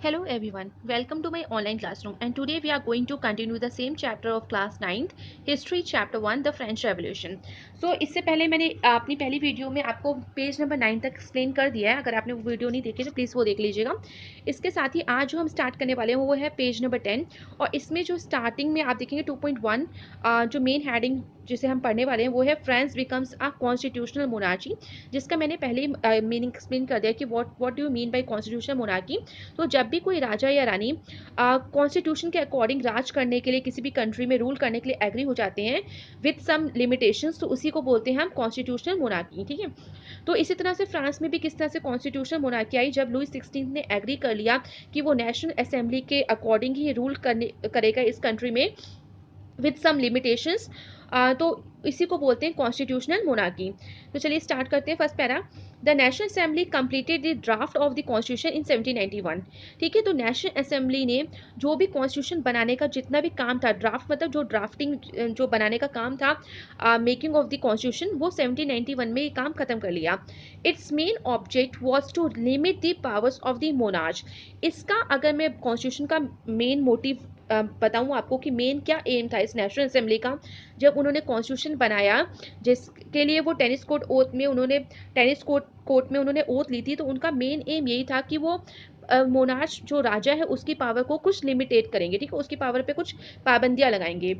Hello everyone, welcome to my online classroom and today we are going to continue the same chapter of class 9th, History chapter 1, the French Revolution. So इससे पहले मैंने अपनी पहली video में आपको page number 9 तक explain कर दिया है। अगर आपने वो वीडियो नहीं देखी तो प्लीज़ वो देख लीजिएगा। इसके साथ ही आज जो हम स्टार्ट करने वाले हैं वो है पेज नंबर 10 और इसमें जो स्टार्टिंग में आप देखेंगे 2.1 जो मेन हेडिंग जिसे हम पढ़ने वाले हैं वो है France becomes a constitutional monarchy, जिसका मैंने पहले ही मीनिंग एक्सप्लेन कर दिया कि what do you mean by constitutional monarchy. तो जब भी कोई राजा या रानी कॉन्स्टिट्यूशन के अकॉर्डिंग राज करने के लिए किसी भी कंट्री में रूल करने के लिए एग्री हो जाते हैं विद सम लिमिटेशंस, तो उसी को बोलते हैं हम कॉन्स्टिट्यूशनल मोनार्की। ठीक है, तो इसी तरह से फ्रांस में भी किस तरह से कॉन्स्टिट्यूशनल मोनार्की आई जब लुई 16 ने एग्री कर लिया कि वो नेशनल असेंबली के अकॉर्डिंग ही रूल करेगा इस कंट्री में विद सम लिमिटेशंस। तो इसी को बोलते हैं कॉन्स्टिट्यूशनल मोनार्की। तो चलिए स्टार्ट करते हैं। First para, the national assembly completed the draft of the constitution in 1791। ठीक है, तो नेशनल असेंबली ने जो भी कॉन्स्टिट्यूशन बनाने का जितना भी काम था, ड्राफ्ट मतलब जो ड्राफ्टिंग जो बनाने का काम था, मेकिंग ऑफ द कॉन्स्टिट्यूशन, वो 1791 में ये काम खत्म कर लिया। Its main object was to limit the powers of the monarch. इसका अगर मैं कॉन्स्टिट्यूशन का मेन मोटिव बताऊं आपको कि मेन क्या एम था इस नेशनल असेंबली का जब उन्होंने कॉन्स्टिट्यूशन बनाया, जिसके लिए वो टेनिस कोर्ट में उन्होंने ओथ ली थी। तो उनका मेन एम यही था कि वो मोनार्च जो राजा है उसकी पावर को कुछ लिमिटेट करेंगे। ठीक है, उसकी पावर पे कुछ पाबंदियां लगाएंगे।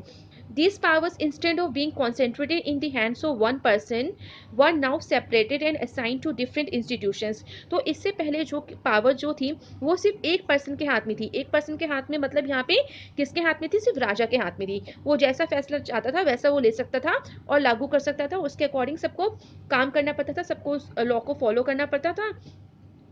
These powers, instead of being concentrated in the hands of one person, were now separated and assigned to different institutions. तो इससे पहले जो पावर जो थी वो सिर्फ एक पर्सन के हाथ में थी। एक पर्सन के हाथ में मतलब यहाँ पे किसके हाथ में थी? सिर्फ राजा के हाथ में थी। वो जैसा फैसला चाहता था वैसा वो ले सकता था और लागू कर सकता था। उसके अकॉर्डिंग सबको काम करना पड़ता था, सबको लॉ को फॉलो करना पड़ता था,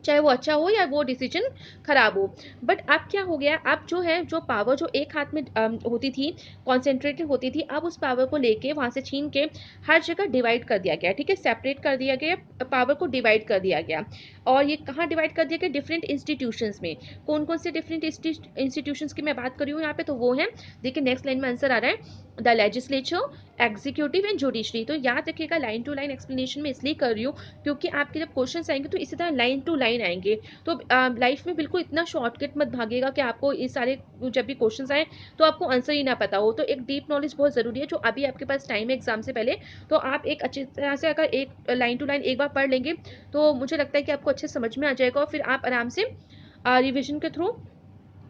चाहे वो अच्छा हो या वो डिसीजन खराब हो। बट अब क्या हो गया, अब जो है जो पावर जो एक हाथ में होती थी, कॉन्सेंट्रेटेड होती थी, अब उस पावर को लेके वहां से छीन के हर जगह डिवाइड कर दिया गया। ठीक है, सेपरेट कर दिया गया, पावर को डिवाइड कर दिया गया। और ये कहाँ डिवाइड कर दिया गया? डिफरेंट इंस्टीट्यूशंस में। कौन कौन से डिफरेंट इंस्टीट्यूशंस की मैं बात कर रही हूँ यहाँ पे? तो वो है, देखिए नेक्स्ट लाइन में आंसर आ रहा है, the legislature, executive and judiciary. तो याद रखिएगा, लाइन टू लाइन एक्सप्लेनेशन में इसलिए कर रही हूँ क्योंकि आपके जब क्वेश्चन आएंगे तो इसी तरह लाइन टू लाइन आएंगे। तो लाइफ में बिल्कुल इतना शॉर्टकट मत भागिएगा कि आपको ये सारे जब भी क्वेश्चन आए तो आपको आंसर ही ना पता हो। तो एक डीप नॉलेज बहुत ज़रूरी है जो अभी आपके पास टाइम है एग्जाम से पहले। तो आप एक अच्छी तरह से अगर एक लाइन टू लाइन एक बार पढ़ लेंगे तो मुझे लगता है कि आपको अच्छे समझ में आ जाएगा और फिर आप आराम से रिविजन के थ्रू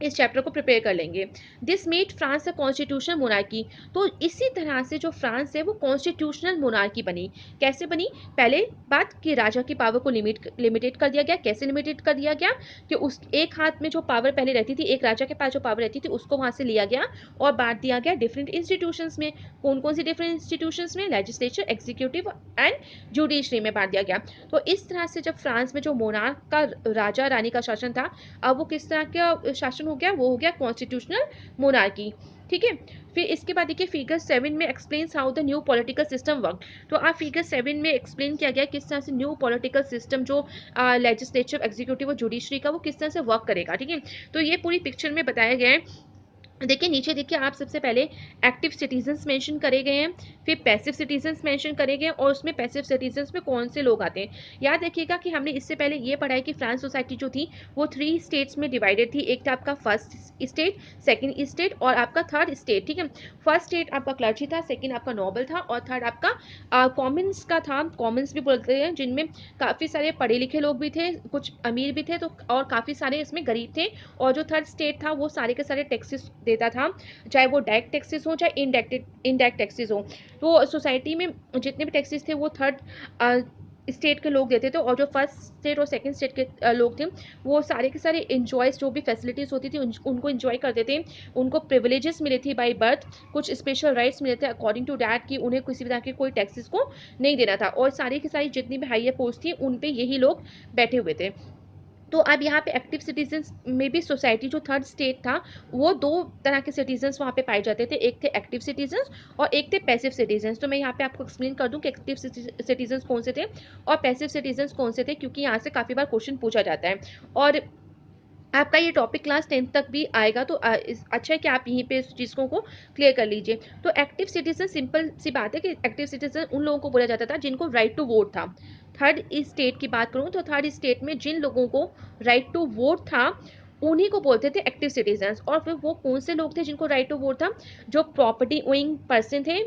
इस चैप्टर को प्रिपेयर कर लेंगे। This made France a constitutional monarchy. तो इसी तरह से जो फ्रांस है वो कॉन्स्टिट्यूशनल मोनार्की बनी। कैसे बनी? पहले बात कि राजा की पावर को लिमिटेड कर दिया गया। कैसे लिमिटेड कर दिया गया? कि उस एक हाथ में जो पावर पहले रहती थी, एक राजा के पास जो पावर रहती थी उसको वहां से लिया गया और बांट दिया गया डिफरेंट इंस्टीट्यूशंस में। कौन कौन सी डिफरेंट इंस्टीट्यूशंस में? लेजिस्लेचर, एग्जीक्यूटिव एंड जुडिशरी में बांट दिया गया। तो इस तरह से जब फ्रांस में जो मोनार्क का राजा रानी का शासन था, अब वो किस तरह का शासन हो गया? वो हो गया कॉन्स्टिट्यूशनल मोनार्की। ठीक है, फिर इसके बाद देखिए फिगर 7 में explains how the new political system work. तो आप फिगर 7 में एक्सप्लेन किया गया किस तरह से न्यू पॉलिटिकल सिस्टम जो लेजिस्लेटिव, एग्जीक्यूटिव और जुडिशरी का वो किस तरह से वर्क करेगा। ठीक है, तो ये पूरी पिक्चर में बताया गया है। देखिए नीचे देखिए, आप सबसे पहले एक्टिव सिटीजन्स मेंशन करे गए हैं, फिर पैसिव सिटीजन्स मेंशन करे गए हैं और उसमें पैसिव सिटीजन्स में कौन से लोग आते हैं। याद रखिएगा कि हमने इससे पहले ये पढ़ा है कि फ्रांस सोसाइटी जो थी वो 3 स्टेट्स में डिवाइडेड थी। एक था आपका फर्स्ट स्टेट, सेकंड स्टेट और आपका थर्ड स्टेट। ठीक है, फर्स्ट स्टेट आपका क्लर्जी था, सेकंड आपका नोबल था और थर्ड आपका कॉमन्स का था। कॉमन्स भी बोलते हैं जिनमें काफ़ी सारे पढ़े लिखे लोग भी थे, कुछ अमीर भी थे, तो और काफ़ी सारे इसमें गरीब थे। और जो थर्ड स्टेट था वो सारे के सारे टैक्सेस देता था, चाहे वो डायरेक्ट टैक्सेस हो चाहे इनडायरेक्ट टैक्सेस हो। तो सोसाइटी में जितने भी टैक्सेस थे वो थर्ड स्टेट के लोग देते थे और जो फर्स्ट स्टेट और सेकंड स्टेट के लोग थे वो सारे के सारे इंजॉयज जो भी फैसिलिटीज़ होती थी उनको इंजॉय करते थे। उनको प्रिविलेजेस मिले थे बाय बर्थ, कुछ स्पेशल राइट्स मिले थे अकॉर्डिंग टू डैट कि उन्हें किसी भी तरह के कोई टैक्सेस को नहीं देना था। और सारी की सारी जितनी भी हायर पोस्ट थी उन पे यही लोग बैठे हुए थे। तो अब यहाँ पे एक्टिव सिटीजन्स में भी सोसाइटी जो थर्ड स्टेट था वो दो तरह के सिटीजन्स वहाँ पे पाए जाते थे। एक थे एक्टिव सिटीजन्स और एक थे पैसिव सिटीजन्स। तो मैं यहाँ पे आपको एक्सप्लेन कर दूँ कि एक्टिव सिटीजन्स कौन से थे और पैसिव सिटीजन्स कौन से थे, क्योंकि यहाँ से काफ़ी बार क्वेश्चन पूछा जाता है और आपका ये टॉपिक क्लास 10th तक भी आएगा। तो अच्छा है कि आप यहीं पे इस चीज़ों को क्लियर कर लीजिए। तो एक्टिव सिटीजन, सिंपल सी बात है कि एक्टिव सिटीजन उन लोगों को बोला जाता था जिनको राइट टू वोट था। थर्ड स्टेट की बात करूँ तो थर्ड स्टेट में जिन लोगों को राइट टू वोट था उन्हीं को बोलते थे एक्टिव सिटीजन्स। और फिर वो कौन से लोग थे जिनको राइट टू वोट था? जो प्रॉपर्टी ओइंग पर्सन थे,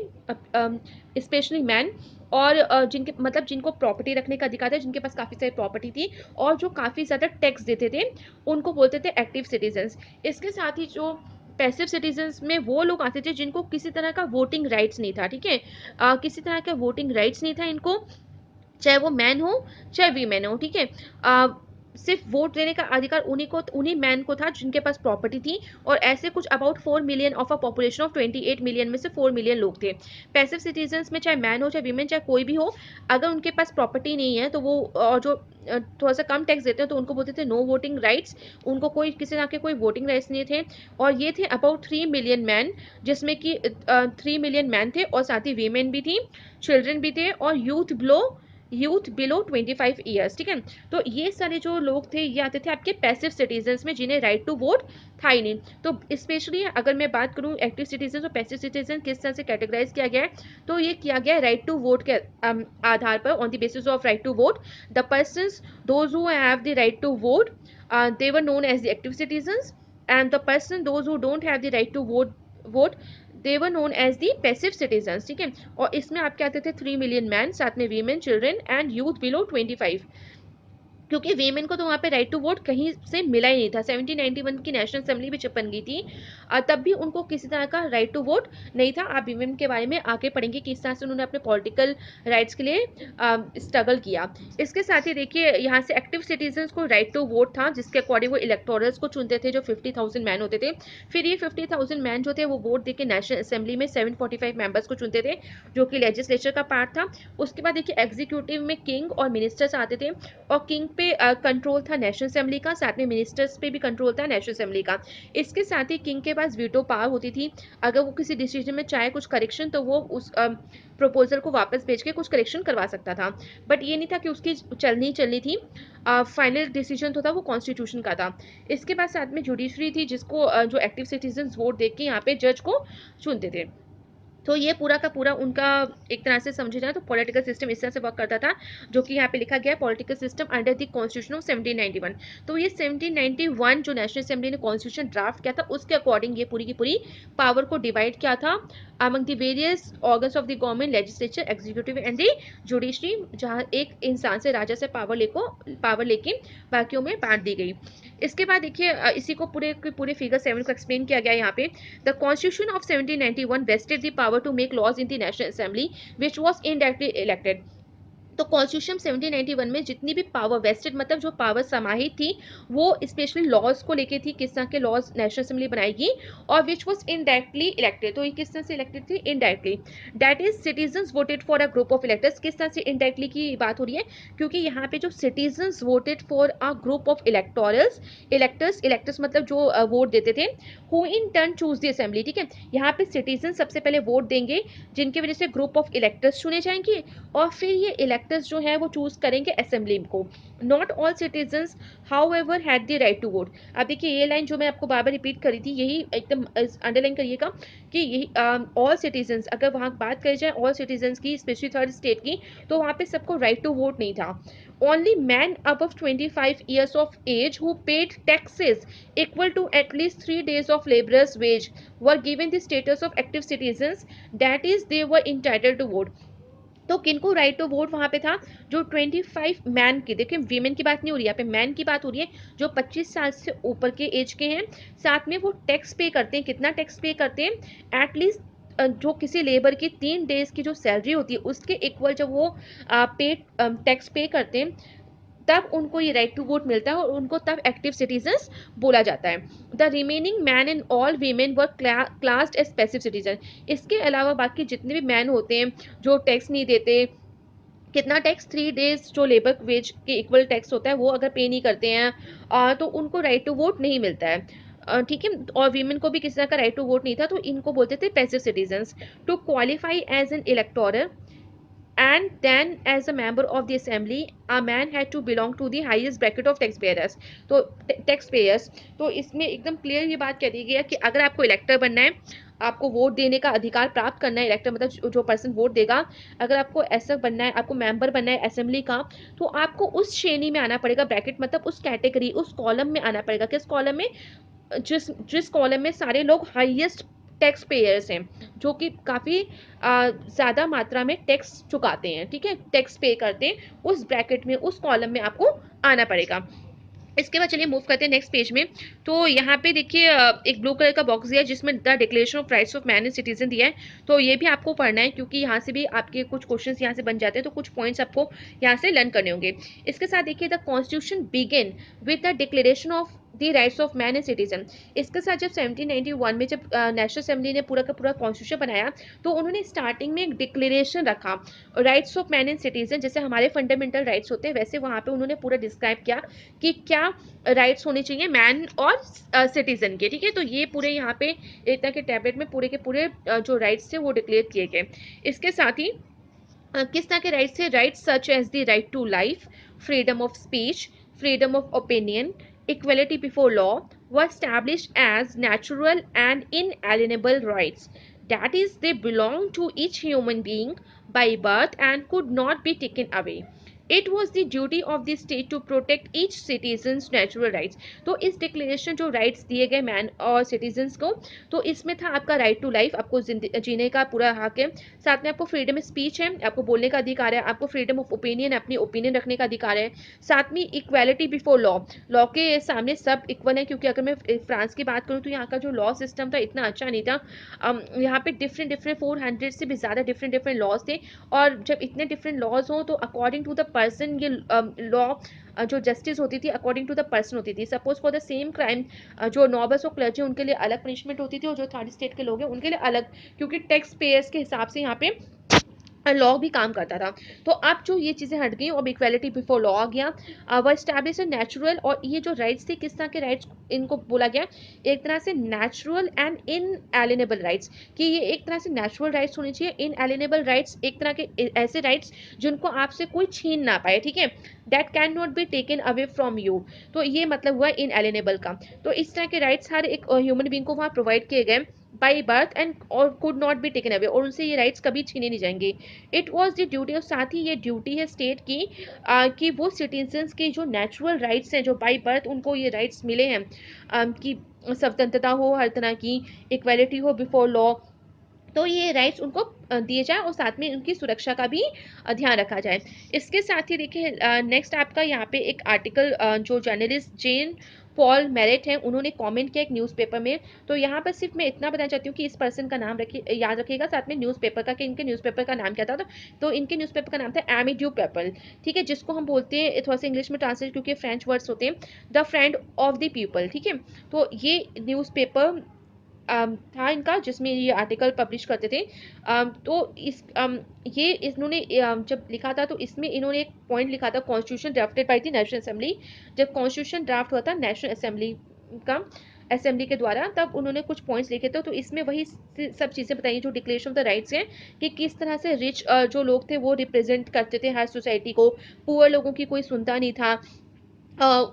स्पेशली मैन, और जिनके मतलब जिनको प्रॉपर्टी रखने का अधिकार था, जिनके पास काफ़ी सारी प्रॉपर्टी थी और जो काफ़ी ज़्यादा टैक्स देते थे, उनको बोलते थे एक्टिव सिटीजन्स। इसके साथ ही जो पैसिव सिटीजन्स में वो लोग आते थे जिनको किसी तरह का वोटिंग राइट्स नहीं था, ठीक है, किसी तरह का वोटिंग राइट्स नहीं था इनको, चाहे वो मैन हो चाहे वीमेन हो, ठीक है। सिर्फ वोट देने का अधिकार उन्हीं मैन को था जिनके पास प्रॉपर्टी थी। और ऐसे कुछ about 4 million of a population of 28 million में से 4 मिलियन लोग थे। पैसिव सिटीजन्स में चाहे मैन हो चाहे वीमेन चाहे कोई भी हो, अगर उनके पास प्रॉपर्टी नहीं है तो वो, और जो थोड़ा सा कम टैक्स देते हैं, तो उनको बोलते थे नो वोटिंग राइट्स। उनको कोई किसी तरह के कोई वोटिंग राइट्स नहीं थे। और ये थे अबाउट 3 मिलियन मैन, जिसमें कि 3 मिलियन मैन थे और साथ ही वीमेन भी थी, चिल्ड्रन भी थे और यूथ बिलो 25 ईयर्स, ठीक है। तो ये सारे जो लोग थे ये आते थे आपके पैसिव सिटीजन्स में, जिन्हें राइट टू वोट था ही नहीं। तो स्पेशली अगर मैं बात करूँ एक्टिव सिटीजन और पैसिव सिटीजन किस तरह से कैटेगराइज किया गया है, तो ये किया गया है राइट टू वोट के आधार पर, on the basis of right to vote the persons those who have the right to vote, they were known as the active citizens, and the person those who don't have the right to vote they were known as the passive citizens, ठीक है। और इसमें आपके आते थे 3 million man, साथ में women, children and youth below 25, क्योंकि वीमेन को तो वहाँ पे राइट टू वोट कहीं से मिला ही नहीं था। 1791 की नेशनल असेंबली भी जब बन गई थी, तब भी उनको किसी तरह का राइट टू वोट नहीं था। आप वीमेन के बारे में आगे पढ़ेंगे किस तरह से उन्होंने अपने पॉलिटिकल राइट्स के लिए स्ट्रगल किया। इसके साथ ही देखिए यहाँ से एक्टिव सिटीजन्स को राइट टू वोट था, जिसके अकॉर्डिंग वो इलेक्टोरल्स को चुनते थे, जो 50,000 मैन होते थे। फिर ये 50,000 मैन जो थे वो वोट देके नेशनल असेंबली में 745 मेंबर्स को चुनते थे, जो कि लेजिस्लेचर का पार्ट था। उसके बाद देखिए एग्जीक्यूटिव में किंग और मिनिस्टर्स आते थे, और किंग पे कंट्रोल था नेशनल असेंबली का, साथ में मिनिस्टर्स पे भी कंट्रोल था नेशनल असेंबली का। इसके साथ ही किंग के पास वीटो पावर होती थी। अगर वो किसी डिसीजन में चाहे कुछ करेक्शन, तो वो उस प्रपोजल को वापस भेज के कुछ करेक्शन करवा सकता था। बट ये नहीं था कि उसकी चलनी थी, फाइनल डिसीजन तो था वो कॉन्स्टिट्यूशन का था। इसके बाद साथ में जुडिशरी थी, जिसको जो एक्टिव सिटीजन वोट देके के यहाँ पे जज को चुनते थे। तो ये पूरा का पूरा उनका एक तरह से समझे जाए तो पॉलिटिकल सिस्टम इस तरह से वर्क करता था, जो कि यहाँ पे लिखा गया है political system under the constitution of 1791। तो ये 1791 जो नेशनल असेंबली ने कॉन्स्टिट्यूशन ड्राफ्ट किया था, उसके अकॉर्डिंग ये पूरी की पूरी पावर को डिवाइड किया था among the various organs of the government, legislature, executive and the judiciary, जहाँ एक इंसान से, राजा से पावर लेके बाकियों में बांट दी गई। इसके बाद देखिए इसी को पूरे फिगर 7 को एक्सप्लेन किया गया है यहाँ पे। The constitution of 1791 vested the power to make laws in the National Assembly, which was indirectly elected। तो कॉन्स्टिट्यूशन 1791 में जितनी भी पावर वेस्टेड, मतलब जो पावर समाहित थी, वो स्पेशली लॉज को लेके थी, किस तरह के लॉज नेशनल असेंबली बनाएगी, और विच वॉज इनडायरेक्टली इलेक्टेड। तो ये किस तरह से इलेक्टेड थी? Indirectly, that is citizens voted for a group of electors. किस तरह से इनडायरेक्टली की बात हो रही है? क्योंकि यहाँ पे जो citizens voted for a group of electors मतलब जो वोट देते थे, who in turn choose the assembly, ठीक है। यहाँ पे सिटीजन सबसे पहले वोट देंगे, जिनकी वजह से ग्रुप ऑफ इलेक्टर्स चुने जाएंगे, और फिर ये इलेक्टर्स जो है वो चूज करेंगे असेंबली को। Not all citizens however had the right to vote. अब देखिए ये लाइन जो मैं आपको बार बार रिपीट करी थी, यही एकदम अंडरलाइन करिएगा कि यही ऑल सिटीजन्स, अगर वहाँ बात करी जाए ऑल सिटीजन्स की, स्पेशली थर्ड स्टेट की, तो वहाँ पे सबको राइट टू वोट नहीं था। Only man above 25 years of age who paid taxes equal to at least 3 days of laborer's wage were given the status of active citizens, that is they were entitled to vote। तो किनको right to vote वहां पे था? जो 25 man की, देखिए women की बात नहीं हो रही है, यहाँ पे मैन की बात हो रही है, जो 25 साल से ऊपर के एज के हैं, साथ में वो टैक्स पे करते हैं। कितना टैक्स पे करते हैं? एटलीस्ट जो किसी लेबर की 3 डेज की जो सैलरी होती है उसके इक्वल जब वो पे टैक्स पे करते हैं, तब उनको ये राइट टू वोट मिलता है, और उनको तब एक्टिव सिटीजन्स बोला जाता है। The remaining man and all women were classed as passive citizen. इसके अलावा बाकी जितने भी मैन होते हैं जो टैक्स नहीं देते, कितना टैक्स? 3 डेज जो लेबर वेज के इक्वल टैक्स होता है वो अगर पे नहीं करते हैं, तो उनको राइट टू वोट नहीं मिलता है, ठीक है। और वीमेन को भी किसी तरह का राइट टू वोट नहीं था, तो इनको बोलते थे passive citizens. To qualify as an electoral and then as a member of the assembly a man had to belong to the highest bracket of taxpayers। तो टैक्स पेयर्स, तो इसमें एकदम क्लियर ये बात कह दी गई है कि अगर आपको इलेक्टर बनना है, आपको वोट देने का अधिकार प्राप्त करना है, इलेक्टर मतलब जो पर्सन वोट देगा, अगर आपको ऐसा बनना है, आपको मेंबर बनना है असेंबली का, तो आपको उस श्रेणी में आना पड़ेगा, ब्रैकेट मतलब उस कैटेगरी, उस कॉलम में आना पड़ेगा। किस कॉलम में? जिस जिस कॉलम में सारे लोग हाईएस्ट टैक्स पेयर्स हैं, जो कि काफ़ी ज़्यादा मात्रा में टैक्स चुकाते हैं, ठीक है, टैक्स पे करते हैं, उस ब्रैकेट में, उस कॉलम में आपको आना पड़ेगा। इसके बाद चलिए मूव करते हैं नेक्स्ट पेज में। तो यहाँ पे देखिए एक ब्लू कलर का बॉक्स दिया है जिसमें the declaration of rights of man and citizen दिया है, तो ये भी आपको पढ़ना है क्योंकि यहाँ से भी आपके कुछ क्वेश्चंस यहाँ से बन जाते हैं, तो कुछ पॉइंट्स आपको यहाँ से लर्न करने होंगे। इसके साथ देखिए the constitution begin with the declaration of the rights of man and citizen. इसके साथ जब 1791 में जब नेशनल असेंबली ने पूरा का पूरा कॉन्स्टिट्यूशन बनाया, तो उन्होंने स्टार्टिंग में एक डिक्लेरेशन रखा rights of man and citizen, जैसे हमारे फंडामेंटल राइट्स होते हैं वैसे वहाँ पे उन्होंने पूरा डिस्क्राइब किया कि क्या राइट्स होने चाहिए मैन और सिटीजन के, ठीक है। तो ये पूरे यहाँ पे एक तरह के टैबलेट में पूरे के पूरे जो राइट्स थे वो डिक्लेयर किए गए। इसके साथ ही किस तरह के राइट्स थे? Rights such as the right to life, freedom of speech, freedom of opinion, equality before law were established as natural and inalienable rights. That is, they belong to each human being by birth and could not be taken away. It was the duty of the state to protect each citizen's natural rights. तो इस declaration जो rights दिए गए man और citizens को, तो इसमें था आपका राइट टू लाइफ, आपको जीने का पूरा हक है, साथ में आपको फ्रीडम स्पीच है, आपको बोलने का अधिकार है, आपको फ्रीडम ऑफ ओपिनियन, अपनी ओपिनियन रखने का अधिकार है, साथ में इक्वालिटी बिफोर लॉ, लॉ के सामने सब इक्वल है, क्योंकि अगर मैं फ्रांस की बात करूँ तो यहाँ का जो लॉ सिस्टम था इतना अच्छा नहीं था। यहाँ पे डिफरेंट डिफरेंट 400 से भी ज़्यादा डिफरेंट डिफरेंट लॉज थे, और जब इतने डिफरेंट लॉज हो तो अकॉर्डिंग टू द पर्सन ये लॉ जो जस्टिस होती थी अकॉर्डिंग टू द पर्सन होती थी। Suppose for the same crime जो नॉबल्स और क्लर्जी उनके लिए अलग पनिशमेंट होती थी, और जो थर्ड स्टेट के लोग हैं उनके लिए अलग, क्योंकि टैक्स पेयर्स के हिसाब से यहाँ पे लॉ भी काम करता था। तो अब जो ये चीज़ें हट गई, अब इक्वालिटी बिफोर लॉ आ गया, वह स्टैब्लिश नेचुरल, और ये जो राइट्स थे किस तरह के राइट्स इनको बोला गया, एक तरह से नेचुरल एंड इनएलिनेबल राइट्स, कि ये एक तरह से नेचुरल राइट्स होने चाहिए, इनएलिनेबल राइट्स एक तरह के ऐसे राइट्स जिनको आपसे कोई छीन ना पाए, ठीक है, that can not be taken away from you, तो ये मतलब हुआ इनएलिनेबल का। तो इस तरह के राइट्स हर एक ह्यूमन बींग को वहाँ प्रोवाइड किए गए बाई बर्थ एंड और could not be taken away, और उनसे ये राइट्स कभी छीने नहीं जाएंगे। इट वॉज द ड्यूटी, और साथ ही ये ड्यूटी है स्टेट की कि वो सिटीजन्स के जो नेचुरल राइट्स हैं, जो बाई बर्थ उनको ये राइट्स मिले हैं, कि स्वतंत्रता हो हर तरह की, इक्वालिटी हो बिफोर लॉ, तो ये राइट्स उनको दिए जाए, और साथ में उनकी सुरक्षा का भी ध्यान रखा जाए। इसके साथ ही देखिए नेक्स्ट आपका यहाँ पे एक आर्टिकल जो जर्नलिस्ट जेन पॉल मेरिट हैं उन्होंने कमेंट किया एक न्यूज़पेपर में। तो यहाँ पर सिर्फ मैं इतना बताना चाहती हूँ कि इस पर्सन का नाम रखिए, याद रखिएगा, साथ में न्यूज़पेपर का, कि इनके न्यूज़पेपर का नाम क्या था। तो इनके न्यूज़पेपर का नाम था एमी ड्यू पेपल, ठीक है, जिसको हम बोलते हैं थोड़ा सा इंग्लिश में ट्रांसलेट क्योंकि फ्रेंच वर्ड्स होते हैं, the friend of the people, ठीक है। तो ये न्यूज़पेपर था इनका जिसमें ये आर्टिकल पब्लिश करते थे। तो ये इन्होंने जब लिखा था तो इसमें इन्होंने एक पॉइंट लिखा था, constitution drafted by the national assembly. जब कॉन्स्टिट्यूशन ड्राफ्ट हुआ था नेशनल असेंबली का, असेंबली के द्वारा, तब उन्होंने कुछ पॉइंट्स लिखे थे। तो इसमें वही सब चीज़ें बताई जो डिक्लेरेशन ऑफ द राइट्स हैं, कि किस तरह से रिच जो लोग थे वो रिप्रेजेंट करते थे हर सोसाइटी को, पुअर लोगों की कोई सुनता नहीं था,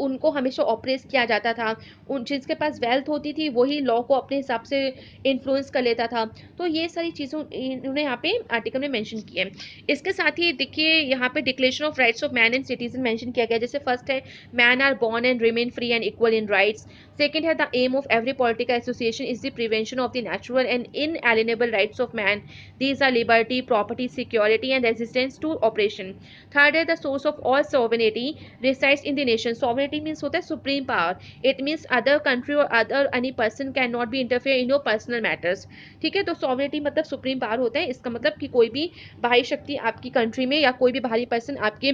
उनको हमेशा ऑप्रेस किया जाता था, उन जिसके पास वेल्थ होती थी वही लॉ को अपने हिसाब से इन्फ्लुएंस कर लेता था। तो ये सारी चीज़ें इन्होंने यहाँ पे आर्टिकल में मेंशन की है। इसके साथ ही देखिए यहाँ पे declaration of rights of man and citizen mention किया गया, जैसे फर्स्ट है men are born and remain free and equal in rights. Second है the aim of every political association is the prevention of the natural and inalienable rights of man, these are liberty, property, security and resistance to oppression. Third है the source of all sovereignty resides in the nation. Sovereignty means होता है supreme power. It means other country or other any person cannot be interfere in your personal matters. ठीक है, तो sovereignty मतलब supreme power होता है। इसका मतलब कि कोई भी बाहरी शक्ति आपकी कंट्री में या कोई भी बाहरी पर्सन आपके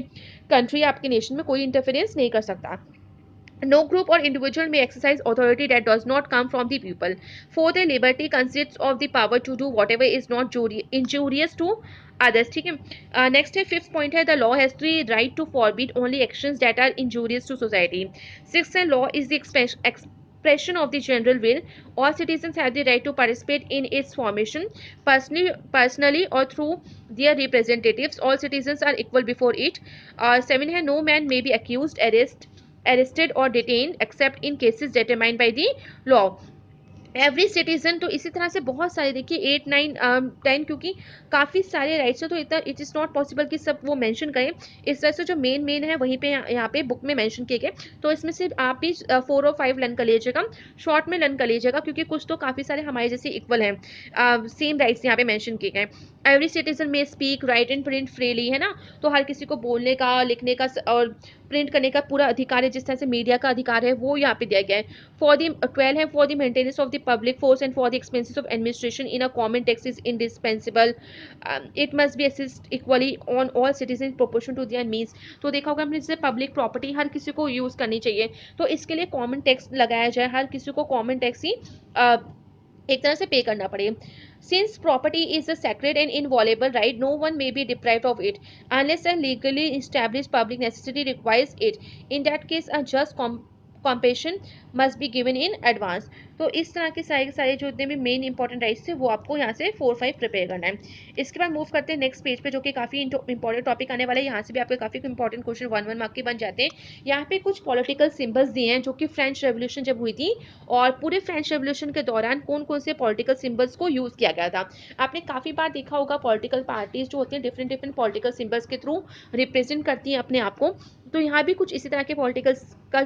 कंट्री या आपके नेशन में कोई इंटरफेरेंस नहीं कर सकता। No group or individual may exercise authority that does not come from the people. Fourth, a liberty consists of the power to do whatever is not injurious to others, ठीक है। Next है fifth point है the law has the right to forbid only actions that are injurious to society. Sixth है law is the expression of the general will. All citizens have the right to participate in its formation personally or through their representatives. All citizens are equal before it. Seven है no man may be accused, arrested or detained except in cases determined by the law. Every citizen, तो इसी तरह से बहुत सारे देखिए 8 9 10, क्योंकि काफ़ी सारे राइट्स हैं तो इतना इट इज़ नॉट पॉसिबल कि सब वो मेंशन करें। इस तरह से जो मेन मेन है वहीं पे यहाँ पे बुक में मेंशन किए गए। तो इसमें से आप भी 4 और 5 लर्न कर लीजिएगा, शॉर्ट में लर्न कर लीजिएगा, क्योंकि कुछ तो काफ़ी सारे हमारे जैसे इक्वल हैं, सेम राइट्स यहाँ पे मेंशन किए गए। एवरी सिटीजन में speak right and print freely, है ना, तो हर किसी को बोलने का, लिखने का और प्रिंट करने का पूरा अधिकार है, जिस तरह से मीडिया का अधिकार है वो यहाँ पे दिया गया है। For the 12 है for the maintenance of the public force and for the expenses of administration in a common tax is indispensable. It must be assessed equally on all citizens proportion to their means. तो देखा होगा हमने जैसे public property हर किसी को use करनी चाहिए, तो इसके लिए कॉमन टैक्स लगाया जाए, हर किसी को कॉमन टैक्स ही एक तरह से पे करना पड़े। Since property is a sacred and inviolable right, no one may be deprived of it unless a legally established public necessity requires it. In that case, a just compensation must be given in advance. तो इस तरह के सारे जो इतने भी main important rights थे वो आपको यहाँ से 4-5 प्रिपेयर करना है। इसके बाद मूव करते हैं नेक्स्ट पेज पे, जो कि काफ़ी इंपॉर्टेंट टॉपिक आने वाला है। यहाँ से भी आपके काफ़ी इंपॉर्टेंट क्वेश्चन 1-1 मार्क के बन जाते हैं। यहाँ पे कुछ पॉलिटिकल सिंबल्स दिए हैं जो कि फ्रेंच रेवोल्यूशन जब हुई थी, और पूरे फ्रेंच रेवोल्यूशन के दौरान कौन कौन से पॉलिटिकल सिंबल्स को यूज़ किया गया था। आपने काफ़ी बार देखा होगा पॉलिटिकल पार्टीज जो होती हैं डिफरेंट डिफरेंट पॉलिटिकल सिंबल्स के थ्रू रिप्रेजेंट करती हैं अपने आप को। तो यहाँ भी कुछ इसी तरह के पॉलिटिकल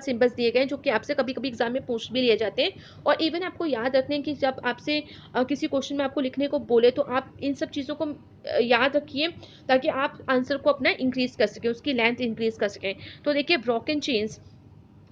सिंबल्स दिए गए हैं जो कि आपसे कभी कभी एग्जाम में पूछ भी लिए जाते हैं, और इवन आपको याद रखने कि जब आपसे किसी क्वेश्चन में आपको लिखने को बोले तो आप इन सब चीज़ों को याद रखिए, ताकि आप आंसर को अपना इंक्रीज कर सकें, उसकी लेंथ इंक्रीज कर सकें। तो देखिए ब्रोकन चेन्स,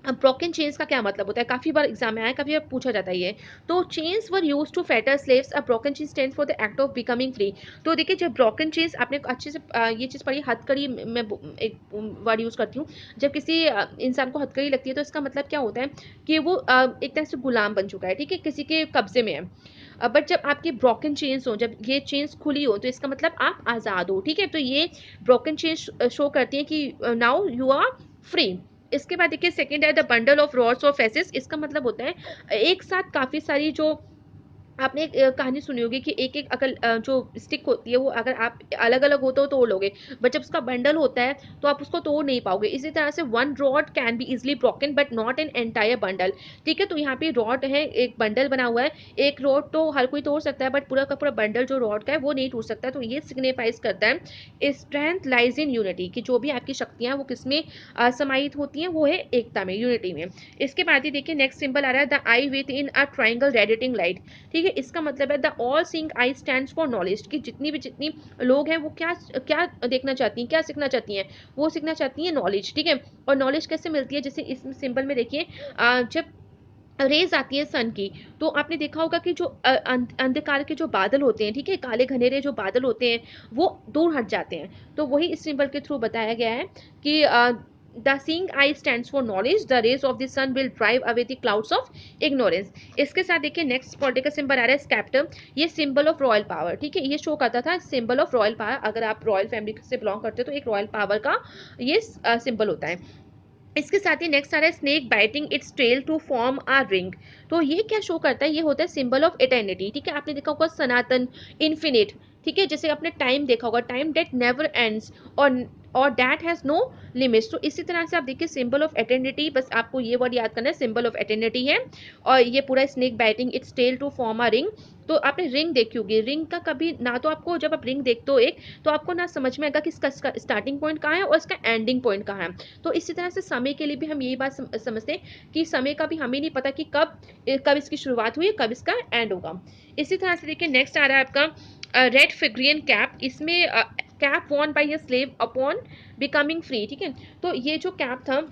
अब ब्रोकन चेन्स का क्या मतलब होता है, काफ़ी बार एग्जाम में आया, काफ़ी बार पूछा जाता है ये। तो chains were use to fetter slaves, a broken chain stand for the act of becoming free. तो देखिए जब ब्रोकन चेन्स, आपने अच्छे से ये चीज़ पढ़ी, हथकड़ी में एक वर्ड यूज़ करती हूँ। जब किसी इंसान को हथकड़ी लगती है तो इसका मतलब क्या होता है कि वो एक तरह से गुलाम बन चुका है, ठीक है, किसी के कब्जे में है। बट जब आपकी ब्रोकन चेन्स हो, जब ये चेन्स खुली हो, तो इसका मतलब आप आज़ाद हो, ठीक है। तो ये ब्रोकन चेन्स शो करती है कि नाउ यू आर फ्री। इसके बाद देखिए सेकंड है द बंडल ऑफ रॉड्स और फेसेस। इसका मतलब होता है एक साथ काफ़ी सारी जो आपने एक कहानी सुनी होगी कि एक एक अकल जो स्टिक होती है वो अगर आप अलग अलग होते हो तोड़ लोगे, बट जब उसका बंडल होता है तो आप उसको तोड़ नहीं पाओगे। इसी तरह से one rod can be easily broken but not an entire bundle, ठीक है। तो यहाँ पे रॉड है, एक बंडल बना हुआ है, एक रॉड तो हर कोई तोड़ सकता है, बट पूरा का पूरा बंडल जो रॉड का है वो नहीं टूट सकता। तो ये सिग्निफाइज करता है स्ट्रेंथ लाइज इन यूनिटी, कि जो भी आपकी शक्तियाँ वो किसमें समाहित होती हैं, वो है एकता में, यूनिटी में। इसके बाद ही देखिए नेक्स्ट सिंबल आ रहा है the I with in a triangle radiating light, ठीक है। इसका मतलब है the all seeing eye stands for knowledge, कि जितनी लोग हैं वो क्या क्या देखना चाहती हैं, क्या सीखना चाहती हैं, वो सीखना चाहती हैं नॉलेज, ठीक है। और नॉलेज कैसे मिलती है, जैसे इस सिंबल में देखिए जब रेज आती है सन की, तो आपने देखा होगा कि जो अंधकार के जो बादल होते हैं, ठीक है, काले घनेरे जो बादल होते हैं वो दूर हट जाते हैं। तो वही इस सिंबल के थ्रू बताया गया है कि the seeing eye stands for knowledge, the rays of the sun will drive away the clouds of ignorance. इसके साथ देखिए नेक्स्ट पॉलिटिकल सिंबल आ रहा है स्केप्टर। ये सिंबल ऑफ रॉयल पावर, ठीक है, ये शो करता था सिंबल ऑफ रॉयल पावर। अगर आप रॉयल फैमिली से बिलोंग करते हो तो एक रॉयल पावर का ये सिंबल होता है। इसके साथ ही नेक्स्ट आ रहा है snake biting its tail to form a ring. तो ये क्या शो करता है, ये होता है सिंबल ऑफ एटर्निटी, ठीक है। आपने देखा होगा सनातन, इन्फिनिट, ठीक है। जैसे आपने टाइम देखा होगा, टाइम डेट नेवर एंड्स, और दैट हैज नो लिमिट्स। तो इसी तरह से आप देखिए सिंबल ऑफ एटर्निटी, बस आपको ये वर्ड याद करना है, सिंबल ऑफ एटर्निटी है। और ये पूरा snake biting its tail to form a ring. तो आपने रिंग देखी होगी, रिंग का कभी ना, तो आपको जब आप रिंग देखते हो एक, तो आपको ना समझ में आएगा कि इसका स्टार्टिंग पॉइंट कहाँ है और इसका एंडिंग पॉइंट कहाँ है। तो इसी तरह से समय के लिए भी हम यही बात समझते हैं कि समय का भी हमें नहीं पता कि कब कब इसकी शुरुआत हुई, कब इसका एंड होगा। इसी तरह से देखिए नेक्स्ट आ रहा है आपका रेड फिग्रियन कैप। इसमें कैप वॉर्न बाय अ स्लेव अपॉन बिकमिंग फ्री, ठीक है। तो ये जो कैप था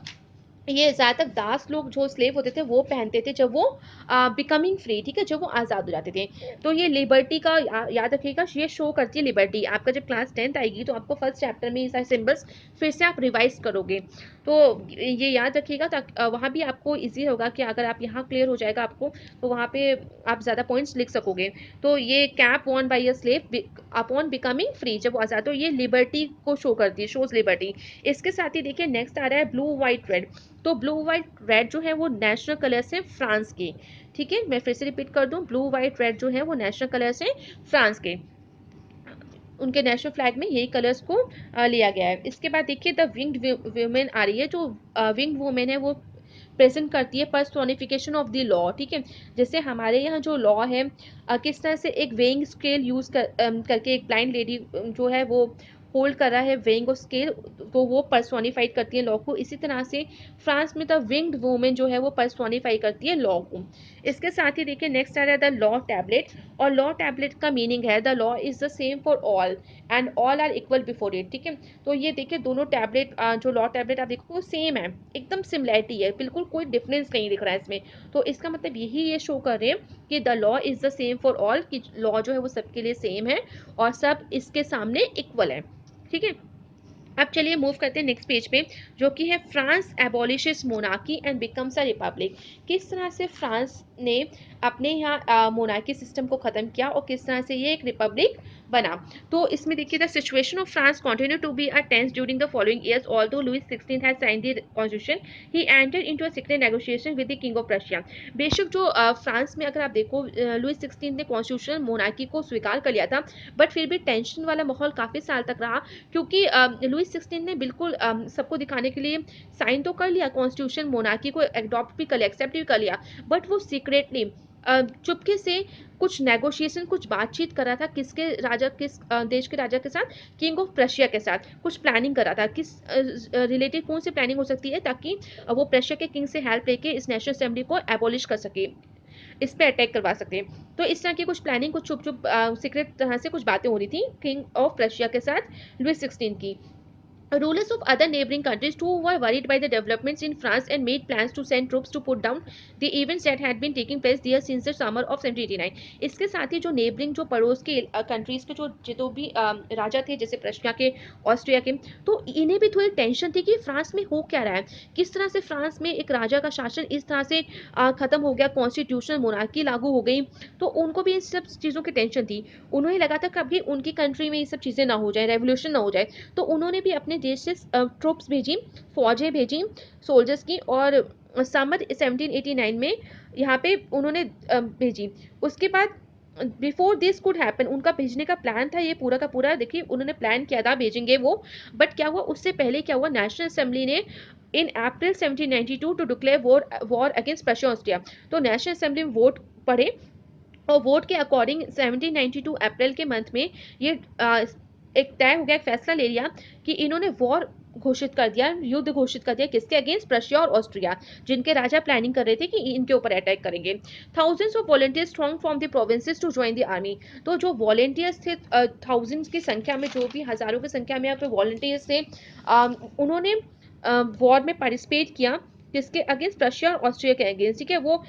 ये ज़्यादातर दास लोग जो स्लेव होते थे वो पहनते थे जब वो बिकमिंग फ्री, ठीक है, जब वो आज़ाद हो जाते थे। तो ये लिबर्टी का याद रखिएगा, ये शो करती है लिबर्टी। आपका जब क्लास 10th आएगी तो आपको फर्स्ट चैप्टर में ये सारे सिम्बल्स फिर से आप रिवाइज करोगे, तो ये याद रखिएगा, ताकि वहाँ भी आपको ईजी होगा कि अगर आप यहाँ क्लियर हो जाएगा आपको, तो वहाँ पे आप ज़्यादा पॉइंट्स लिख सकोगे। तो ये cap worn by a slave upon becoming free, जब वो आज़ाद, तो ये लिबर्टी को शो करती है, शोज लिबर्टी। इसके साथ ही देखिए नेक्स्ट आ रहा है ब्लू वाइट रेड। तो ब्लू वाइट रेड जो है वो नेशनल कलर्स हैं फ्रांस के, ठीक है। मैं फिर से रिपीट कर दूं, ब्लू वाइट रेड जो है वो नेशनल कलर्स हैं फ्रांस के, उनके नेशनल फ्लैग में यही कलर्स को लिया गया है। इसके बाद देखिए द विंग्ड वुमेन आ रही है, जो विंग्ड वुमेन है वो प्रेजेंट करती है पर्सोनिफिकेशन ऑफ द लॉ, ठीक है। जैसे हमारे यहाँ जो लॉ है, किस तरह से एक वेइंग स्केल यूज करके एक ब्लाइंड लेडी जो है वो होल्ड कर रहा है वेइंग और स्केल, तो वो पर्सोनिफाइड करती है लॉ को। इसी तरह से फ्रांस में द विंग्ड वुमेन जो है वो पर्सोनिफाई करती है लॉ को। इसके साथ ही देखिए नेक्स्ट आ रहा है द लॉ टैबलेट, और लॉ टैबलेट का मीनिंग है the law is the same for all and all are equal before it, ठीक है। तो ये देखिए दोनों टैबलेट, जो लॉ टैबलेट आप देखो वो सेम है, एकदम सिमिलैरिटी है, बिल्कुल कोई डिफरेंस नहीं दिख रहा है इसमें। तो इसका मतलब यही ये शो कर रहे हैं कि the law is the same for all, कि लॉ जो है वो सबके लिए सेम है और सब इसके सामने इक्वल है, ठीक है। अब चलिए मूव करते हैं नेक्स्ट पेज पे, जो कि है France abolishes monarchy and becomes a republic. किस तरह से फ्रांस ने अपने यहाँ मोनार्की सिस्टम को खत्म किया और किस तरह से ये एक रिपब्लिक बना। तो इसमें देखिए the situation of France continue to be a tense during the following years, although Louis 16 had signed the constitution, he entered into a secret negotiation with the king of Russia. बेशक जो France में अगर आप देखो Louis 16 ने constitution monarchy को स्वीकार कर लिया था, बट फिर भी टेंशन वाला माहौल काफी साल तक रहा, क्योंकि लुइस 16 ने बिल्कुल सबको दिखाने के लिए साइन तो कर लिया कॉन्स्टिट्यूशन, मोनार्की को एडॉप्ट भी कर लिया, एक्सेप्ट भी कर लिया, बट वो सीक्रेटली चुपके से कुछ नेगोशिएशन, कुछ बातचीत कर रहा था किसके राजा, किस देश के राजा के साथ, किंग ऑफ प्रशिया के साथ कुछ प्लानिंग कर रहा था। किस रिलेटेड कौन सी प्लानिंग हो सकती है, ताकि वो प्रशिया के किंग से हेल्प लेके इस नेशनल असेंबली को एबॉलिश कर सके, इस पे अटैक करवा सकते हैं। तो इस तरह की कुछ प्लानिंग, कुछ चुप चुप सीक्रेट तरह से कुछ बातें हो रही थी किंग ऑफ रशिया के साथ लुइस 16 की। Rulers of other neighboring countries too were worried by the developments in France and made plans to send troops to put down the events that had been taking place there since the summer of 1789। इसके साथ ही जो neighbouring, जो पड़ोस के countries के जो भी राजा थे, जैसे प्रशिया के, ऑस्ट्रिया के, तो इन्हें भी थोड़ी टेंशन थी कि फ्रांस में हो क्या रहा है, किस तरह से फ्रांस में एक राजा का शासन इस तरह से खत्म हो गया, कॉन्स्टिट्यूशनल मोनार्की लागू हो गई। तो उनको भी इन सब चीज़ों की टेंशन थी। उन्हें लगा था कभी उनकी कंट्री में ये सब चीज़ें ना हो जाए, रेवोल्यूशन ना हो जाए। तो उन्होंने भी अपने देश से ट्रुप्स भेजी, फौजें भेजी, सोल्जर्स की, और समर 1789 में यहाँ पे उन्होंने भेजी। उसके बाद बिफोर दिस कुड हैपन, उनका भेजने का प्लान था ये पूरा का पूरा, देखिए उन्होंने प्लान किया था भेजेंगे वो, बट क्या हुआ उससे पहले, क्या हुआ, नेशनल असेंबली ने in April 1792 to declare war against Prussia Austria. तो नेशनल असेंबली में वोट पड़े, और वोट के अकॉर्डिंग 1792 अप्रैल के मंथ में ये एक तय हो गया, एक फैसला ले लिया कि इन्होंने वॉर घोषित कर दिया, युद्ध घोषित कर दिया, किसके अगेंस्ट, प्रशिया और ऑस्ट्रिया, जिनके राजा प्लानिंग कर रहे थे कि इनके ऊपर अटैक करेंगे। Thousands of volunteers strong from the provinces to join the army. तो जो वॉलंटियर्स थे, थाउजेंड्स की संख्या में, जो भी हजारों की संख्या में यहाँ पे वॉलंटियर्स थे, उन्होंने वॉर में पार्टिसिपेट किया, किसके अगेंस्ट, रशिया और ऑस्ट्रिया के अगेंस्ट, ठीक है। वो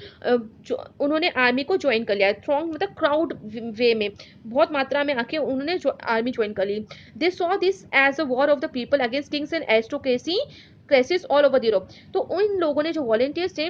जो उन्होंने आर्मी को ज्वाइन कर लिया, थ्रॉन्ग मतलब क्राउड वे में, बहुत मात्रा में आके उन्होंने आर्मी ज्वाइन कर ली। They saw this as a war of the people against kings and aristocracies all over Europe. तो उन लोगों ने, जो वॉलंटियर्स थे,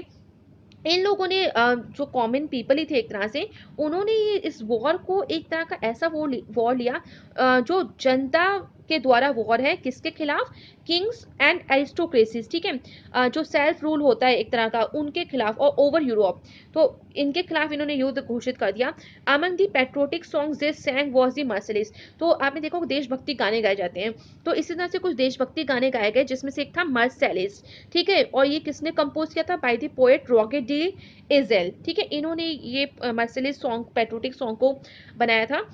इन लोगों ने जो कॉमन पीपल ही थे एक तरह से, उन्होंने ये इस वॉर को एक तरह का ऐसा वॉर लिया जो जनता के द्वारा वॉर है, किसके खिलाफ, किंग्स एंड एरिस्टोक्रेसीज, ठीक है, जो सेल्फ रूल होता है एक तरह का, उनके खिलाफ, और ओवर यूरोप। तो इनके खिलाफ इन्होंने युद्ध घोषित कर दिया। Among the patriotic songs they सैंग was the Mercedes. तो आपने देखो देशभक्ति गाने गाए जाते हैं, तो इसी तरह से कुछ देशभक्ति गाने गाए गए, जिसमें से एक था मर्सिडीज, ठीक है। और ये किसने कंपोज किया था, by the poet Rouget de Lisle, ठीक है। इन्होंने ये मर्सिडीज सॉन्ग, पेट्रोटिक सॉन्ग को बनाया था,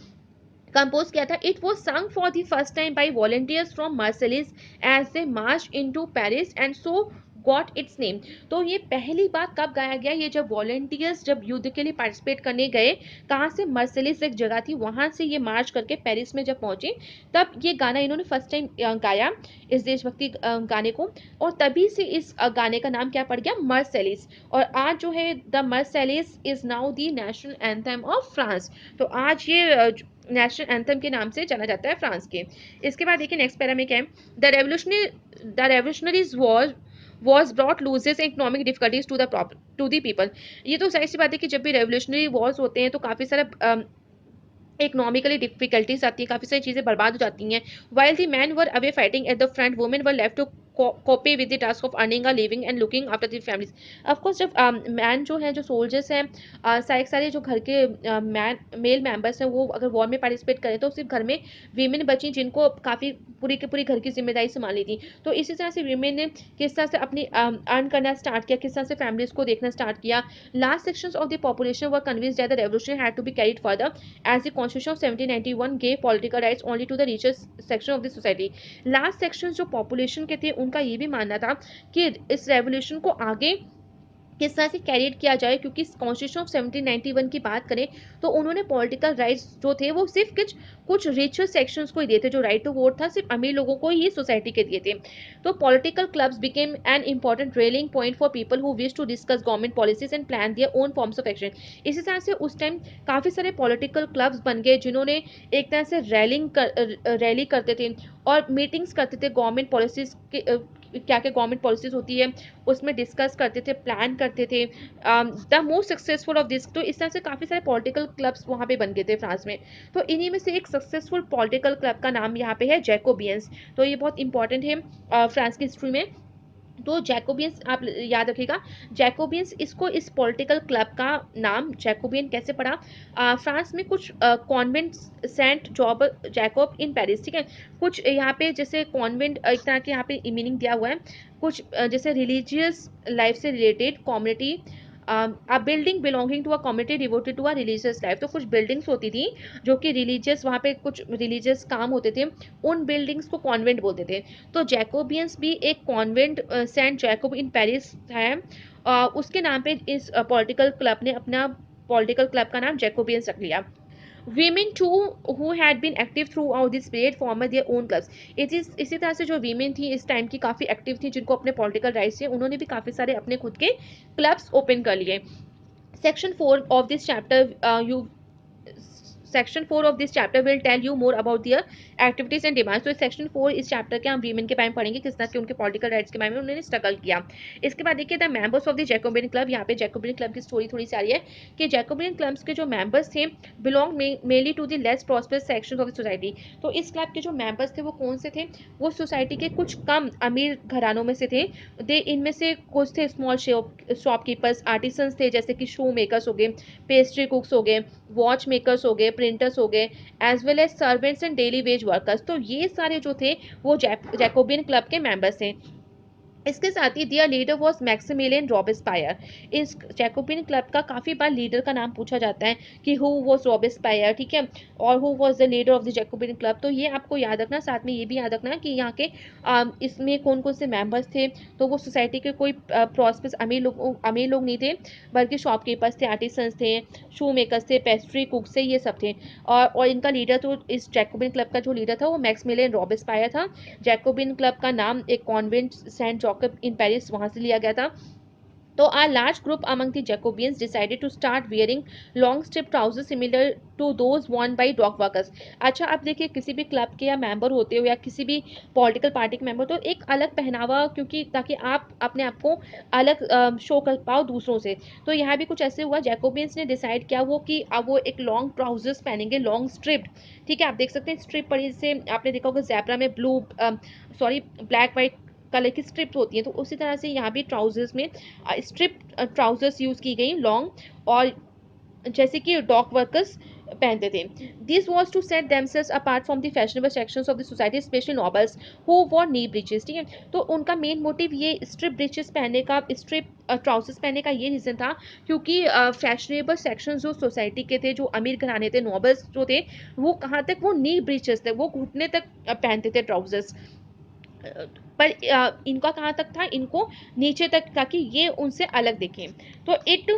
कंपोज किया था। It was sung for the first time by volunteers from Marseilles as they march into Paris and so got its name. तो ये पहली बार कब गाया गया, ये जब वॉलंटियर्स जब युद्ध के लिए पार्टिसिपेट करने गए, कहाँ से, मार्सेलिस एक जगह थी, वहां से ये मार्च करके पेरिस में जब पहुंचे, तब ये गाना इन्होंने फर्स्ट टाइम गाया, इस देशभक्ति गाने को, और तभी से इस गाने का नाम क्या पड़ गया, मार्सेलिस। और आज जो है the मार्सेलिस is now the national anthem of France. तो आज ये नेशनल एंथम के नाम से जाना जाता है फ्रांस के। इसके बाद देखिए नेक्स्ट पैरा में क्या है, the revolutionaries was brought losses economic difficulties to the people. ये तो जाहिर सी बात है कि जब भी रेवोल्यूशनरी वॉर्स होते हैं तो काफ़ी सारा इकोनॉमिकली डिफिकल्टीज आती है, काफ़ी सारी चीज़ें बर्बाद हो जाती हैं। While the man were away fighting at the front, women were left to cope with the task of earning a living and looking after the families. Of course जब मैन जो है, जो सोल्जर्स हैं, सारे जो घर के मैन मेल मेंबर्स हैं, वो अगर वॉर में पार्टिसिपेट करें तो सिर्फ घर में वीमेन बची जिनको काफ़ी पूरी की पूरी घर की जिम्मेदारी संभाली थी। तो इसी तरह से वीमेन ने किस तरह से अपनी अर्न करना स्टार्ट किया, किस तरह से फैमिलीज को देखना स्टार्ट किया। Last sections of the population were convinced that the revolution had to be carried further as the constitution of 1791 gave political rights only to the richest section of the society। Last section जो population के थे उनका ये भी मानना था कि इस रेवोल्यूशन को आगे किस तरह से कैरियर किया जाए, क्योंकि कॉन्स्टिट्यूशन ऑफ 1791 की बात करें तो उन्होंने पॉलिटिकल राइट्स जो थे वो सिर्फ कुछ कुछ रिचर सेक्शंस को ही दिए थे। जो राइट टू वोट था सिर्फ अमीर लोगों को ही सोसाइटी के दिए थे। तो political clubs became an important rallying point for people who wish to discuss government policies and plan their own forms of action. इसी तरह से उस टाइम काफ़ी सारे पॉलिटिकल क्लब्स बन गए जिन्होंने एक तरह से रैली करते थे और मीटिंग्स करते थे गवर्नमेंट पॉलिसीज के क्या क्या गवर्नमेंट पॉलिसीज होती है उसमें डिस्कस करते थे, प्लान करते थे। The most successful of this, तो इस तरह से काफ़ी सारे पॉलिटिकल क्लब्स वहाँ पे बन गए थे फ्रांस में। तो इन्हीं में से एक सक्सेसफुल पॉलिटिकल क्लब का नाम यहाँ पे है जैकोबियंस। तो ये बहुत इंपॉर्टेंट है फ्रांस की हिस्ट्री में। तो जैकोबियंस आप याद रखिएगा, जैकोबियंस, इसको इस पॉलिटिकल क्लब का नाम जैकोबियन कैसे पड़ा। फ्रांस में कुछ convent saint job Jacob in Paris, ठीक है। कुछ यहाँ पे जैसे कॉन्वेंट एक तरह के यहाँ पे मीनिंग दिया हुआ है। कुछ जैसे रिलीजियस लाइफ से related community, a building belonging to a community devoted to a religious life. तो कुछ बिल्डिंग्स होती थी जो कि रिलीजियस, वहाँ पे कुछ रिलीजियस काम होते थे, उन बिल्डिंग्स को कॉन्वेंट बोलते थे। तो जैकोबियंस भी एक convent saint Jacob in Paris है। उसके नाम पे इस पॉलिटिकल क्लब ने अपना पॉलिटिकल क्लब का नाम जैकोबियंस रख लिया। Women too who had been active throughout this period formed their own clubs। इसी तरह से जो वीमेन थी इस टाइम की काफ़ी एक्टिव थी, जिनको अपने पॉलिटिकल राइट्स थे, उन्होंने भी काफ़ी सारे अपने खुद के क्लब्स ओपन कर लिए। Section 4 of this chapter you section 4 of this chapter will tell you more about their activities and demands. तो सेक्शन 4 इस चैप्टर के हम वीमेन के बारे में पढ़ेंगे, किस तरह के उनके पॉलिटिकल राइट्स के बारे में उन्होंने स्ट्रगल किया। इसके बाद देखिए the members of the Jacobin club. यहाँ पे जैकोबियन क्लब की स्टोरी थोड़ी सी आ रही है कि जैकोबियन क्लब्स के जो मेंबर्स थे belong mainly to the less prosperous sections of the society. तो इस क्लब के जो मेंबर्स थे वो कौन से थे, वो सोसाइटी के कुछ कम अमीर घरानों में से थे। इनमें से कुछ थे स्मॉल शॉपकीपर्स, आर्टिसंस थे जैसे कि शू मेकर्स हो गए, पेस्ट्री कुक्स हो गए, वॉच मेकर्स हो गए, प्रिंटर्स हो गए, as well as servants and daily wage workers. तो ये सारे जो थे वो जैकोबियन क्लब के मेंबर्स थे। इसके साथ ही दियर लीडर वॉज मैक्सिमिलियन रॉबेस्पायर। इस जैकोबियन क्लब का काफ़ी बार लीडर का नाम पूछा जाता है कि हु वॉज रॉबेस्पायर, ठीक है, और who was the leader of the Jacobin club. तो ये आपको याद रखना, साथ में ये भी याद रखना कि यहाँ के इसमें कौन कौन से मेंबर्स थे। तो वो सोसाइटी के कोई प्रॉस्पेरस अमीर लोग नहीं थे, बल्कि शॉपकीपर्स थे, आर्टिसंस थे, शू मेकर्स थे, पेस्ट्री कुक्स थे, ये सब थे। और इनका लीडर, तो इस जैकोबियन क्लब का जो लीडर था वो मैक्सिमिलियन रॉबेस्पायर था। जैकोबियन क्लब का नाम एक कॉन्वेंट सेंट जॉकब इन पेरिस वहाँ से लिया गया था। तो a large group among the Jacobins decided to start wearing long strip trousers similar to those worn by dock workers। अच्छा, अब देखिए किसी भी क्लब के या मेंबर होते हो या किसी भी पॉलिटिकल पार्टी के मेंबर, तो एक अलग पहनावा, क्योंकि ताकि आप अपने आप को अलग शो कर पाओ दूसरों से। तो यहाँ भी कुछ ऐसे हुआ, जैकोबियंस ने डिसाइड किया वो कि अब वो एक लॉन्ग ट्राउजर्स पहनेंगे, लॉन्ग स्ट्रिप्ड, ठीक है। आप देख सकते हैं स्ट्रिप पर, जैसे आपने देखा होगा ज़ेब्रा में blue sorry black white colour की स्ट्रिप होती है, तो उसी तरह से यहाँ भी ट्राउजर्स में स्ट्रिप ट्राउजर्स यूज़ की गई लॉन्ग, और जैसे कि डॉक वर्कर्स पहनते थे। This was to set themselves apart from the fashionable sections of the society, especially nobles who wore knee breeches, ठीक है। तो उनका मेन मोटिव ये स्ट्रिप ब्रीचेस पहनने का, स्ट्रिप ट्राउजर्स पहनने का ये रीज़न था क्योंकि फैशनेबल सेक्शन जो सोसाइटी के थे, जो अमीर घराने थे, नॉबल्स जो थे, वो कहाँ तक, वो नी ब्रीचेस थे, वो घुटने तक पहनते थे ट्राउजर्स। पर इनका कहाँ तक था, इनको नीचे तक, ताकि ये उनसे अलग दिखें। तो it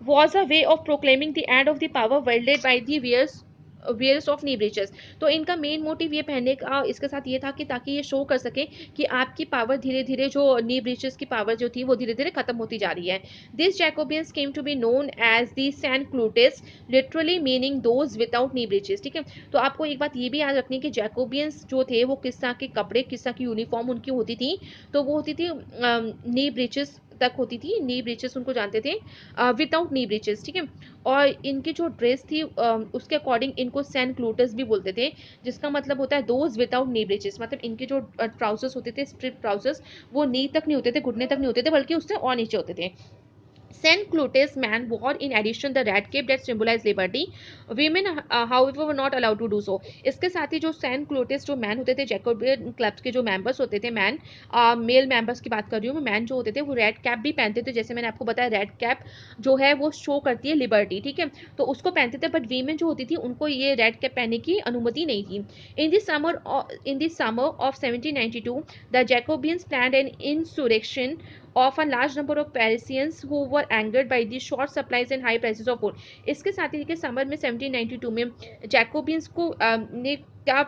was a way of proclaiming the end of the power wielded by the wearers of knee breeches। तो इनका मेन मोटिव ये पहनने का इसके साथ ये था कि ताकि ये शो कर सके कि आपकी पावर धीरे धीरे, जो नी ब्रीचेस की पावर जो थी वो धीरे धीरे खत्म होती जा रही है। This Jacobins came to be known as the sans culottes, literally meaning those without knee breeches, ठीक है। तो आपको एक बात ये भी याद रखनी है कि जैकोबियंस जो थे वो किस तरह के कपड़े, किस तरह की यूनिफॉर्म उनकी होती थी, तो वो होती थी नी ब्रीचेस तक होती थी, नी ब्रीचेस उनको जानते थे, विदाउट नी ब्रीचेस, ठीक है। और इनकी जो ड्रेस थी उसके अकॉर्डिंग इनको सैन क्लूटस भी बोलते थे, जिसका मतलब होता है दोज विदाउट नी ब्रीचेस, मतलब इनके जो ट्राउजर्स होते थे, स्ट्रिप ट्राउजर्स, वो नी तक नहीं होते थे, घुटने तक नहीं होते थे, बल्कि उससे और नीचे होते थे। Saint Clotes man wore in addition the red cape that symbolized liberty. Women, however, were not allowed to do so. इसके साथ ही जो सेंट क्लोटेस जो मैन होते थे, जैकोबियन क्लब्स के जो मेंबर्स होते थे, मैन, मेल मेंबर्स की बात कर रही हूँ मैं, मैन जो होते थे वो रेड कैप भी पहनते थे, जैसे मैंने आपको बताया रेड कैप जो है वो शो करती है लिबर्टी, ठीक है, तो उसको पहनते थे। बट वीमेन जो होती थी उनको ये रेड कैप पहनने की अनुमति नहीं थी। In the summer of 1792 the Jacobins planned an insurrection of a large number of Parisians who were angered by the short supplies and high prices of food. इसके साथ ही समर में 1792 में जैकोबियंस को ने क्या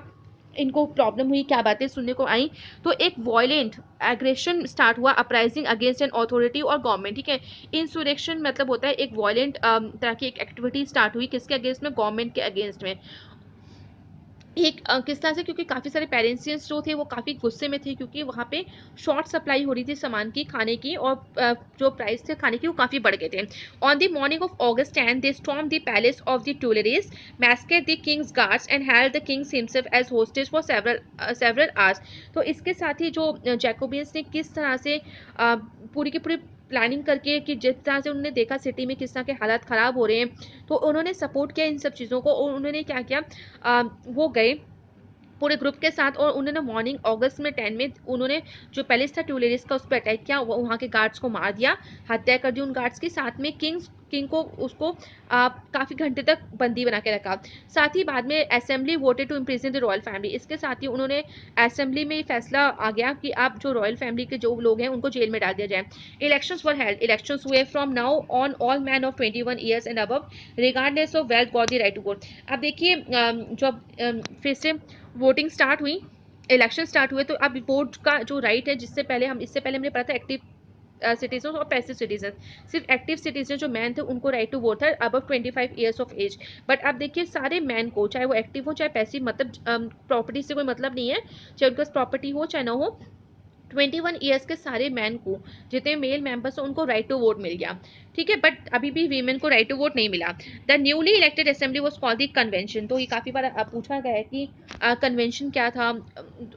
इनको प्रॉब्लम हुई, क्या बातें सुनने को आई, तो एक वॉयलेंट एग्रेशन स्टार्ट हुआ, अपराइजिंग अगेंस्ट एन अथॉरिटी और गवर्नमेंट, ठीक है। इंसुरेक्शन मतलब होता है एक वॉयलेंट तरह की एक एक्टिविटी स्टार्ट हुई, किसके अगेंस्ट में, गवर्नमेंट के अगेंस्ट में। एक किस तरह से, क्योंकि काफ़ी सारे पेरेंट्स जो थे वो काफ़ी गुस्से में थे, क्योंकि वहाँ पे शॉर्ट सप्लाई हो रही थी सामान की, खाने की, और जो प्राइस थे खाने की वो काफ़ी बढ़ गए थे। On the morning of August 10 they storm the palace of the Tuileries, massacred the king's guards and held the king's himself as hostage for several hours. तो इसके साथ ही जो जैकोबियंस ने किस तरह से पूरी की पूरी प्लानिंग करके, कि जिस तरह से उन्होंने देखा सिटी में किस तरह के हालात ख़राब हो रहे हैं, तो उन्होंने सपोर्ट किया इन सब चीज़ों को, और उन्होंने क्या किया, वो गए पूरे ग्रुप के साथ, और उन्होंने मॉर्निंग अगस्त में 10 में उन्होंने जो पैलेस था ट्यूलेरिस का, उस पर अटैक किया, वहाँ के गार्ड्स को मार दिया, हत्या कर दी उन गार्ड्स की, साथ में किंग को उसको काफ़ी घंटे तक बंदी बना के रखा। साथ ही बाद में assembly voted to imprison the royal family, इसके साथ ही उन्होंने असेंबली में फैसला आ गया कि आप जो रॉयल फैमिली के जो लोग हैं उनको जेल में डाल दिया जाए। इलेक्शंस वर हेल्ड, इलेक्शंस हुए, from now on all man of 21 years and above regardless of wealth got the right to vote. अब देखिए जब फिर से वोटिंग स्टार्ट हुई, इलेक्शन स्टार्ट हुए, तो अब वोट का जो राइट है, इससे पहले हमने पढ़ा था एक्टिव सिटीजन और पैसिव सिटीजन, सिर्फ एक्टिव सिटीजन जो मैन थे उनको राइट टू वोट था above 25 years of age. But अब देखिए सारे मैन को, चाहे वो एक्टिव हो चाहे पैसिव, मतलब प्रॉपर्टी से कोई मतलब नहीं है, चाहे उनके पास प्रॉपर्टी हो चाहे ना हो, 21 ईयर्स के सारे मैन को, जितने मेल मेंबर्स हैं उनको राइट टू वोट मिल गया, ठीक है। बट अभी भी वीमेन को राइट टू वोट नहीं मिला। The newly elected assembly was called the convention, तो ये काफ़ी बार पूछा गया है कि कन्वेंशन क्या था,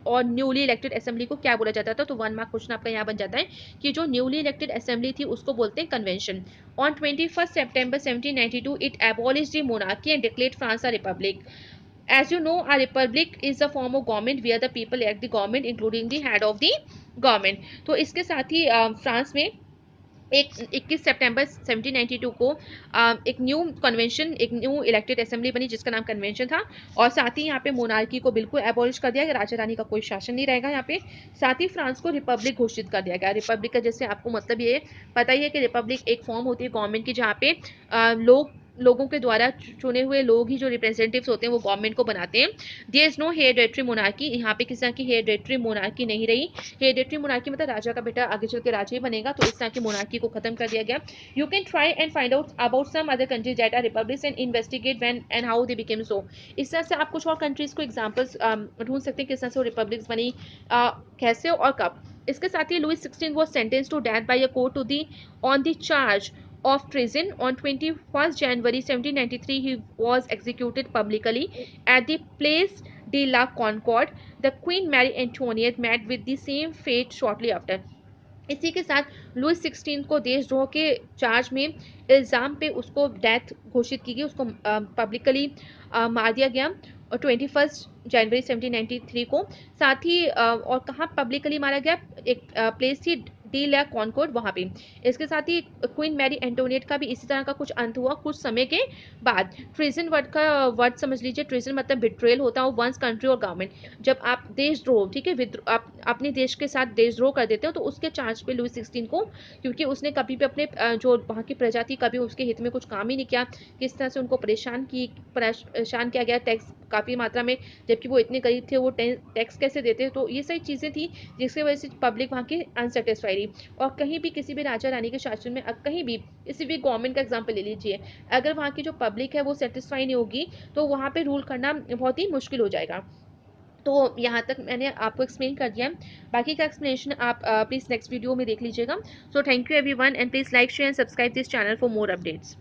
और न्यूली इलेक्टेड असेंबली को क्या बोला जाता था, तो 1 मार्क क्वेश्चन आपका यहाँ बन जाता है कि जो न्यूली इलेक्टेड असेंबली थी उसको बोलते हैं convention. On 21 September 1792 it abolished the monarchy and declared France a republic. As you know, a republic is a form of government where the people elect the government, including the head of the government. तो इसके साथ ही France में एक 21 सितंबर 1792 को एक new convention, एक new elected assembly बनी जिसका नाम कन्वेंशन था, और साथ ही यहाँ पे मोनार्की को बिल्कुल एबॉलिश कर दिया गया, राजा रानी का कोई शासन नहीं रहेगा यहाँ पे। साथ ही फ्रांस को रिपब्लिक घोषित कर दिया गया। रिपब्लिक का जैसे आपको मतलब ये पता ही है कि रिपब्लिक एक फॉर्म होती है गवर्नमेंट की, जहाँ पे लोगों के द्वारा चुने हुए लोग ही जो रिप्रेजेंटेटिव्स होते हैं वो गवर्नमेंट को बनाते हैं। There is no hereditary monarchy, यहाँ पे किसी तरह की हेरेडिटरी मोनार्की नहीं रही। हेरेडिटरी मोनार्की मतलब राजा का बेटा आगे चल के राजा ही बनेगा, तो इस तरह की मोनार्की को खत्म कर दिया गया। You can try and find out about some other countries that are republics and investigate when and how they became so. इस तरह से आप कुछ और कंट्रीज को एग्जांपल्स ढूंढ सकते हैं किस तरह से वो रिपब्लिक्स बनी, कैसे और कब। इसके साथ ही Louis 16 was sentenced to death by a court to the on the charge of treason. On 21st January 1793 he was executed publicly at the Place de la Concorde. The Queen Mary Antoinette met with the same fate shortly after. इसी के साथ Louis 16 को देशद्रोह के charge में इल्ज़ाम पे उसको डेथ घोषित की गई, उसको पब्लिकली मार दिया गया, और 21 जनवरी 1793 को। साथ ही और कहाँ पब्लिकली मारा गया, एक प्लेस थी डी ला कॉनकोर्ड, वहाँ पे। इसके साथ ही क्वीन मैरी एंटोनियट का भी इसी तरह का कुछ अंत हुआ कुछ समय के बाद। ट्रीजन वर्ड का वर्ड समझ लीजिए, ट्रीजन मतलब बिट्रेयल होता है वंस कंट्री और गवर्नमेंट, जब आप देशद्रोह, ठीक है, आप अपने देश के साथ देशद्रोह कर देते हो, तो उसके चार्ज पे लुई 16 को, क्योंकि उसने कभी भी अपने जो वहाँ की प्रजा थी कभी उसके हित में कुछ काम ही नहीं किया, किस तरह से उनको परेशान किया गया, टैक्स काफ़ी मात्रा में, जबकि वो इतने गरीब थे, वो टैक्स कैसे देते, तो ये सारी चीज़ें थी जिसकी वजह से पब्लिक वहाँ की अनसेटिस्फाइड रही। और कहीं भी किसी भी राजा रानी के शासन में, कहीं भी किसी भी गवर्नमेंट का एग्जाम्पल ले लीजिए, अगर वहाँ की जो पब्लिक है वो सेटिस्फाई नहीं होगी, तो वहाँ पे रूल करना बहुत ही मुश्किल हो जाएगा। तो यहाँ तक मैंने आपको एक्सप्लेन कर दिया है, बाकी का एक्सप्लेनेशन आप प्लीज़ नेक्स्ट वीडियो में देख लीजिएगा। So thank you everyone, and please like share and subscribe this channel for more updates.